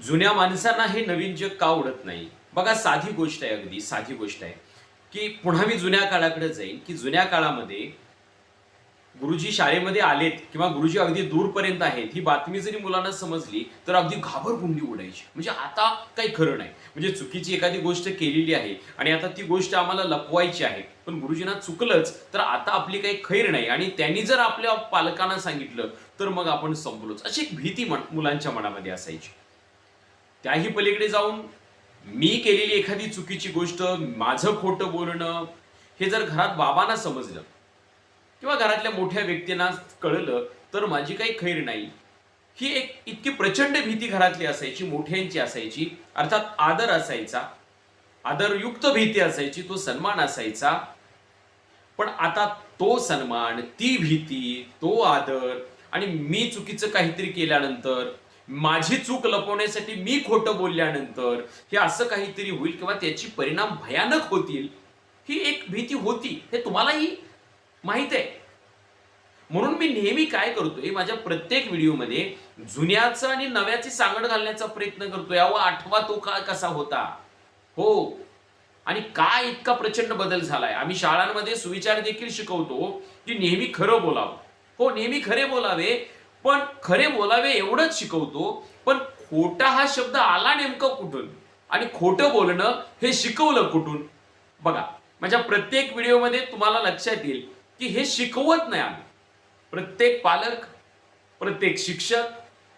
जुन्या माणसांना हे नवीन जग का आवडत नाही? बघा, साधी गोष्ट आहे, अगदी साधी गोष्ट आहे, की पुन्हा मी जुन्या काळाकडे जाईन, की जुन्या काळामध्ये गुरुजी शाळेमध्ये आलेत किंवा गुरुजी अगदी दूरपर्यंत आहेत, ही बातमी जरी मुलांना समजली, तर अगदी घाबरगुंडी उडायची. म्हणजे आता काही खरं नाही. म्हणजे चुकीची एखादी गोष्ट केलेली आहे आणि आता ती गोष्ट आम्हाला लपवायची आहे. पण गुरुजींना चुकलंच, तर आता आपली काही खैर नाही आणि त्यांनी जर आपल्या पालकांना सांगितलं, तर मग आपण संपलोच. अशी एक भीती मुलांच्या मनामध्ये असायची. त्याही पलीकडे जाऊन मी केलेली एखादी चुकीची गोष्ट, माझं खोटं बोलणं, हे जर घरात बाबांना समजलं किंवा घरातल्या मोठ्या व्यक्तींना कळलं, तर माझी काही खैर नाही. ही एक इतकी प्रचंड भीती घरातली असायची, मोठ्यांची असायची. अर्थात आदर असायचा, आदरयुक्त भीती असायची, तो सन्मान असायचा. पण आता तो सन्मान, ती भीती, तो आदर आणि मी चुकीचं काहीतरी केल्यानंतर, माझी चूक लपवण्यासाठी मी खोटं बोलल्यानंतर हे असं काहीतरी होईल किंवा त्याची परिणाम भयानक होतील, ही एक भीती होती. हे तुम्हालाही माहित आहे. म्हणून मी नेहमी काय करतोय, माझ्या प्रत्येक व्हिडिओमध्ये जुन्याचं आणि नव्याची सांगड घालण्याचा प्रयत्न करतोय. अहो, आठवा तो काळ कसा होता. हो. आणि काय इतका प्रचंड बदल झालाय. आम्ही शाळांमध्ये सुविचार देखील शिकवतो, की नेहमी खरं बोलावं. हो, नेहमी खरे बोलावे, पण खरे बोलावे एवढंच शिकवतो. पण खोटा हा शब्द आला नेमका कुठून? आणि खोटं बोलणं हे शिकवलं कुठून? बघा, माझ्या प्रत्येक व्हिडिओमध्ये तुम्हाला लक्षात येईल, की हे शिकवत नाही आम्ही. प्रत्येक पालक, प्रत्येक शिक्षक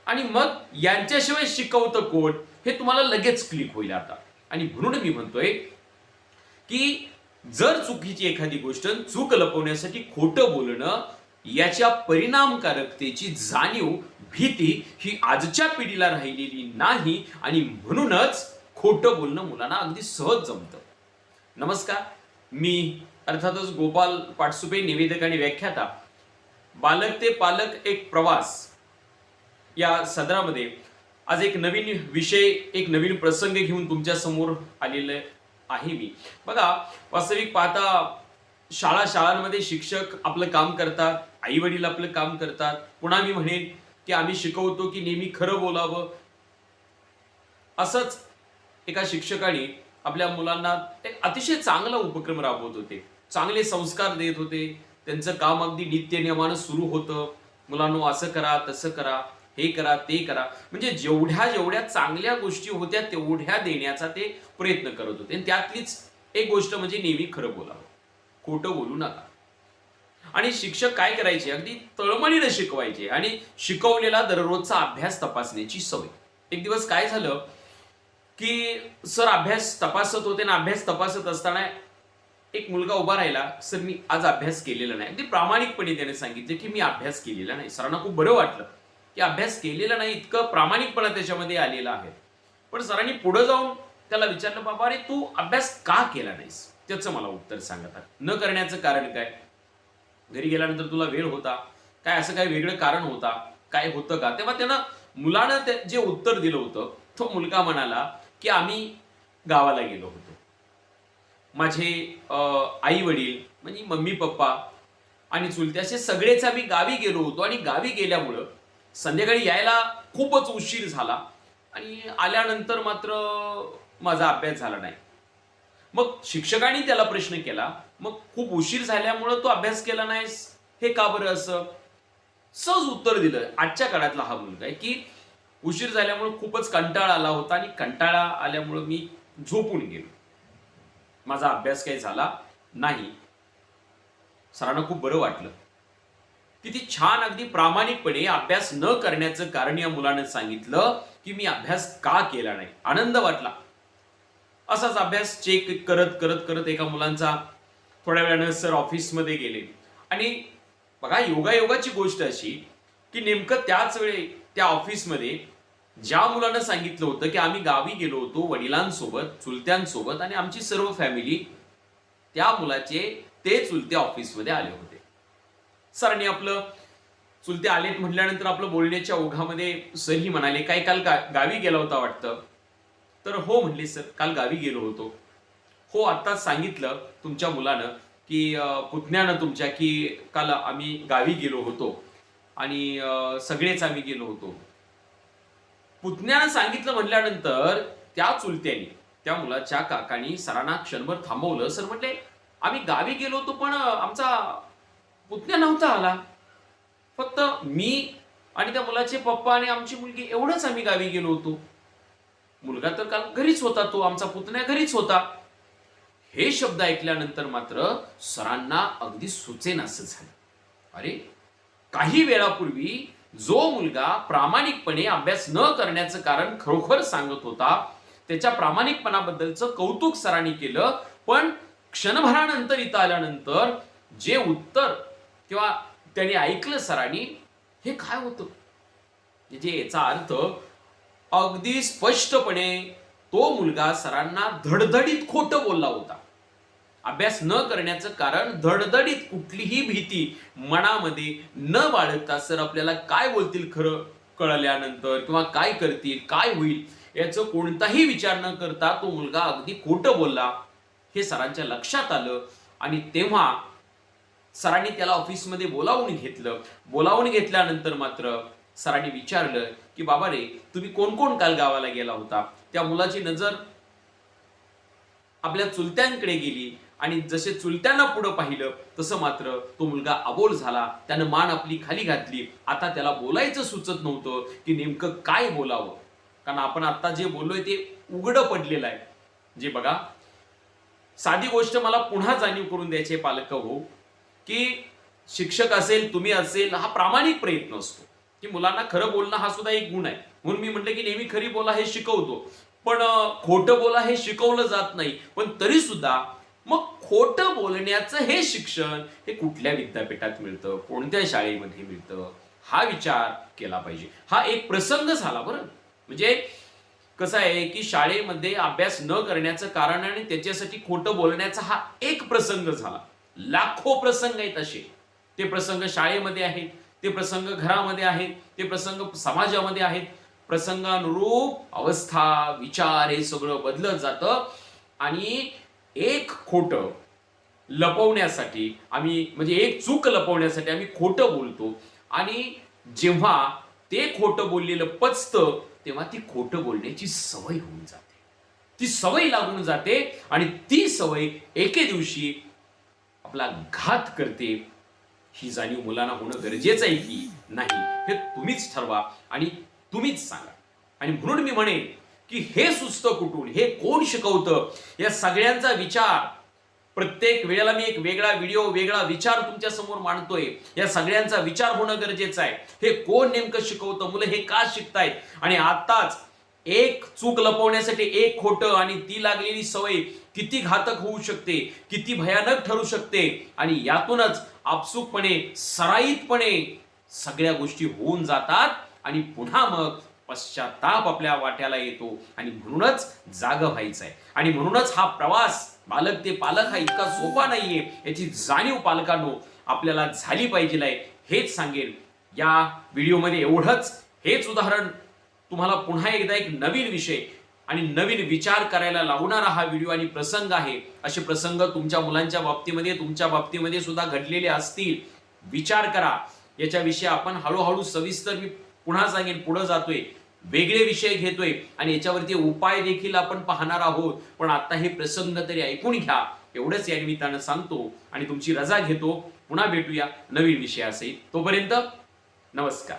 आणि मग यांच्याशिवाय शिकवतं कोण? हे तुम्हाला लगेच क्लिक होईल आता. आणि म्हणून मी म्हणतोय, की जर चुकीची एखादी गोष्ट, चूक लपवण्यासाठी खोटं बोलणं, याच्या परिणामकारकतेची जाणीव, भीती ही आजच्या पिढीला राहिलेली नाही आणि म्हणूनच खोटं बोलणं मुलांना अगदी सहज जमतं. नमस्कार, मी अर्थातच गोपाल पाटसुपे, निवेदक आणि व्याख्याता. बालक ते पालक एक प्रवास या सदरामध्ये आज एक नवीन विषय, एक नवीन प्रसंग घेऊन तुमच्या समोर आलेले आहे मी. बघा, वास्तविक पाहता शाळांमध्ये शिक्षक आपलं काम करतात, आई वडील आपलं काम करतात. पुन्हा मी म्हणेन, की आम्ही शिकवतो की नेहमी खरं बोलावं. असंच एका शिक्षकाने आपल्या मुलांना एक अतिशय चांगला उपक्रम राबवत होते, चांगले संस्कार देत होते. त्यांचं काम अगदी नित्यनियमानं सुरू होतं. मुलांनो, असं करा, तसं करा, हे करा, ते करा. म्हणजे जेवढ्या जेवढ्या चांगल्या गोष्टी होत्या तेवढ्या देण्याचा ते प्रयत्न करत होते. आणि त्यातलीच एक गोष्ट म्हणजे नेहमी खरं बोलावं, खोटं बोलू नका. आणि शिक्षक काय करायचे, अगदी तळमळीने शिकवायचे आणि शिकवलेला दररोजचा अभ्यास तपासण्याची सवय. एक दिवस काय झालं, की सर अभ्यास तपासत होते ना, अभ्यास तपासत असताना एक मुलगा उभा राहिला. सर, मी आज अभ्यास केलेला नाही. अगदी प्रामाणिकपणे त्याने सांगितलं, की मी अभ्यास केलेला नाही. सरांना खूप बरं वाटलं, की अभ्यास केलेला नाही, इतकं प्रामाणिकपणा त्याच्यामध्ये आलेला आहे. पण सरांनी पुढे जाऊन त्याला विचारलं, बाबा अरे तू अभ्यास का केला नाहीस? त्याचं मला उत्तर सांगत. न करण्याचं कारण काय? घरी गेल्यानंतर तुला वेळ होता काय? असं काही वेगळं कारण होता काय? होतं का? तेव्हा त्यानं मुलानं जे उत्तर दिलं होतं, तो मुलगा म्हणाला, की आम्ही गावाला गेलो होतो. माझे आई वडील म्हणजे मम्मी पप्पा आणि चुलते असे सगळेच आम्ही गावी गेलो होतो आणि गावी गेल्यामुळं संध्याकाळी यायला खूपच उशीर झाला आणि आल्यानंतर मात्र माझा अभ्यास झाला नाही. मग शिक्षकांनी त्याला प्रश्न केला, मग खूप उशीर झाल्यामुळं तू अभ्यास केला नाहीस, हे का बरं असं? सहज उत्तर दिलं. आजच्या काळातला हा मुलगा आहे, की उशीर झाल्यामुळे खूपच कंटाळा आला होता आणि कंटाळा आल्यामुळं मी झोपून गेलो. माझा अभ्यास काही झाला नाही. सरांना खूप बरं वाटलं. किती छान, अगदी प्रामाणिकपणे अभ्यास न करण्याचं कारण या मुलानं सांगितलं, की मी अभ्यास का केला नाही. आनंद वाटला. असाच अभ्यास चेक करत करत करत एका मुलांचा थोड्या वेळानं सर ऑफिसमध्ये गेले आणि बघा, योगायोगाची गोष्ट अशी, की नेमकं त्याच वेळी त्या ऑफिसमध्ये ज्या मुलानं सांगितलं होतं, की आम्ही गावी गेलो होतो वडिलांसोबत, चुलत्यांसोबत आणि आमची सर्व फॅमिली, त्या मुलाचे ते चुलते ऑफिसमध्ये आले होते. सरांनी आपलं चुलते आलेत म्हटल्यानंतर आपलं बोलण्याच्या ओघामध्ये सरही म्हणाले, "काय काल गावी गेला होता वाटतं?" तर "हो" म्हणले सर, "काल गावी गेलो होतो." "हो, आत्ताच सांगितलं तुमच्या मुलानं, की पुतण्यानं तुमच्या, की काल आम्ही गावी गेलो होतो आणि सगळेच आम्ही गेलो होतो." पुतण्यानं सांगितलं म्हटल्यानंतर त्या चुलत्यानी, त्या मुलाच्या काकानी सरांना क्षणभर थांबवलं. सर म्हटले, आम्ही गावी गेलो होतो पण आमचा पुतण्या नव्हता आला. फक्त मी आणि त्या मुलाचे पप्पा आणि आमची मुलगी एवढंच आम्ही गावी गेलो होतो. मुलगा तर काल घरीच होता, तो आमचा पुतण्या घरीच होता. हे शब्द ऐकल्यानंतर मात्र सरांना अगदी सुचेनासं झालं. अरे, काही वेळापूर्वी जो मुलगा प्रामाणिकपणे अभ्यास न करण्याचं कारण खरोखर सांगत होता, त्याच्या प्रामाणिकपणाबद्दलचं कौतुक सरांनी केलं, पण क्षणभरानंतर इथं आल्यानंतर जे उत्तर किंवा त्यांनी ऐकलं सरांनी, हे काय होतं? म्हणजे याचा अर्थ अगदी स्पष्टपणे तो मुलगा सरांना धडधडीत खोटं बोलला होता. अभ्यास न करण्याचं कारण धडधडीत कुठलीही भीती मनामध्ये न बाळगता, सर आपल्याला काय बोलतील खरं कळल्यानंतर किंवा काय करतील, काय होईल याचं कोणताही विचार न करता तो मुलगा अगदी खोटं बोलला. हे सरांच्या लक्षात आलं आणि तेव्हा सरांनी त्याला ऑफिसमध्ये बोलावून घेतलं. बोलावून घेतल्यानंतर मात्र सरांनी विचारलं की बाबा रे, तुम्ही कोण कोण काल गावाला गेला होता? त्या मुलाची नजर आपल्या चुलत्यांकडे गेली आणि जसे चुलत्यांना पुढे पाहिलं तसं मात्र तो मुलगा अबोल झाला. त्यानं मान आपली खाली घातली. आता त्याला बोलायचं सुचत नव्हतं की नेमकं काय बोलावं, कारण आपण आता जे बोललोय ते उघडं पडलेलं आहे. जे बघा, साधी गोष्ट मला पुन्हा जाणीव करून द्यायचे पालक हो, की शिक्षक असेल, तुम्ही असेल, हा प्रामाणिक प्रयत्न असतो की मुलांना खरं बोलणं हा सुद्धा एक गुण आहे. म्हणून मी म्हटलं की नेहमी खरी बोला हे शिकवतो, पण खोटं बोला हे शिकवलं जात नाही. पण तरी सुद्धा मग खोटं बोलण्याचं हे शिक्षण हे कुठल्या विद्यापीठात मिळतं, कोणत्या शाळेमध्ये मिळतं, हा विचार केला पाहिजे. हा एक प्रसंग झाला बरं. म्हणजे कसं आहे की शाळेमध्ये अभ्यास न करण्याचं कारण आणि त्याच्यासाठी खोटं बोलण्याचा हा एक प्रसंग झाला. लाखो प्रसंग आहेत असे. ते प्रसंग शाळेमध्ये आहेत, ते प्रसंग घरामध्ये आहेत, ते प्रसंग समाजामध्ये आहेत. प्रसंगानुरूप अवस्था, विचार हे सगळं बदलत जातं आणि एक खोटं लपवण्यासाठी आम्ही, म्हणजे एक चूक लपवण्यासाठी आम्ही खोटं बोलतो आणि जेव्हा ते खोटं बोललेलं पचतं तेव्हा ती खोटं बोलण्याची सवय होऊन जाते. ती सवय लागून जाते आणि ती सवय एके दिवशी आपला घात करते. ही जाणीव मुलांना होणं गरजेचं आहे की नाही हे तुम्हीच ठरवा आणि तुम्हीच सांगा. आणि म्हणून मी म्हणेन की हे सुचतं कुठून, हे कोण शिकवतं, या सगळ्यांचा विचार प्रत्येक वेळेला मी एक वेगळा व्हिडिओ, वेगळा विचार तुमच्या समोर मांडतोय. या सगळ्यांचा विचार होणं गरजेचं आहे. हे कोण नेमकं शिकवतं, मुलं हे का शिकतायत, आणि आताच एक चूक लपवण्यासाठी एक खोटं आणि ती लागलेली सवय किती घातक होऊ शकते, किती भयानक ठरू शकते, आणि यातूनच आपसुकपणे, सराईतपणे सगळ्या गोष्टी होऊन जातात आणि पुन्हा मग पश्चाताप आपल्या वाट्याला येतो. आणि म्हणूनच जागं व्हायचं आहे. आणि म्हणूनच हा प्रवास बालक ते पालक हा इतका सोपा नाहीये, याची जाणीव पालकांनो आपल्याला झाली पाहिजे. हेच सांगेन या व्हिडिओमध्ये, एवढंच. हेच उदाहरण तुम्हाला पुन्हा एकदा एक नवीन विषय आणि नवीन विचार करायला लावणारा हा व्हिडिओ आणि प्रसंग आहे. असे प्रसंग तुमच्या मुलांच्या बाबतीमध्ये, तुमच्या बाबतीमध्ये सुद्धा घडलेले असतील. विचार करा याच्याविषयी. आपण हळूहळू सविस्तर, मी पुन्हा सांगेन, पुढे जातोय, वेगळे विषय घेतोय आणि याच्यावरती उपाय देखील आपण पाहणार आहोत. पण आता हे प्रसंग तरी ऐकून घ्या, एवढंच या निमित्तानं सांगतो आणि तुमची रजा घेतो. पुन्हा भेटूया नवीन विषयासहित. तोपर्यंत नमस्कार.